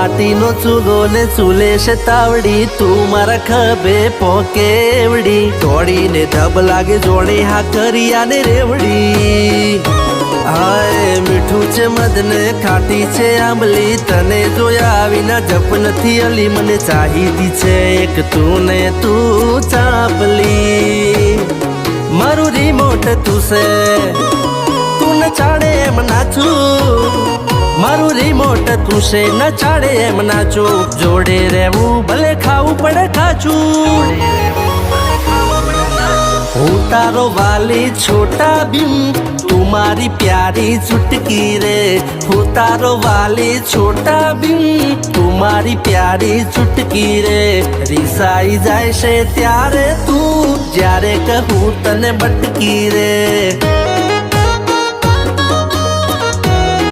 માટીનો ચૂલો ને ચૂલે છે તાવડી તું મારા ખભે પોકેવડી દોડીને ધબ લાગે જોડે હા કરિયા ને રેવડી હાય મીઠું છે મધને ખાટી છે આંબલી તને જોયા વિના જપ નથી અલી મને ચાહીતી છે એક તું ને તું ચાપલી મારું રિમોટ તું છે તું ન ચાડે એમ નાચું મારું રિમોટ તું છે ન ચાડે એમ નાચું જોડે રહેવું ભલે ખાવું પડે ખાચું હું તારો વાલી છોટા ભીમ તું મારી પ્યારી ચુટકી રે હું તારો વાલી છોટા ભીમ તું મારી પ્યારી ચુટકી રે રીસાઈ જાય છે ત્યારે તું જ્યારે કહું તને બટકી રે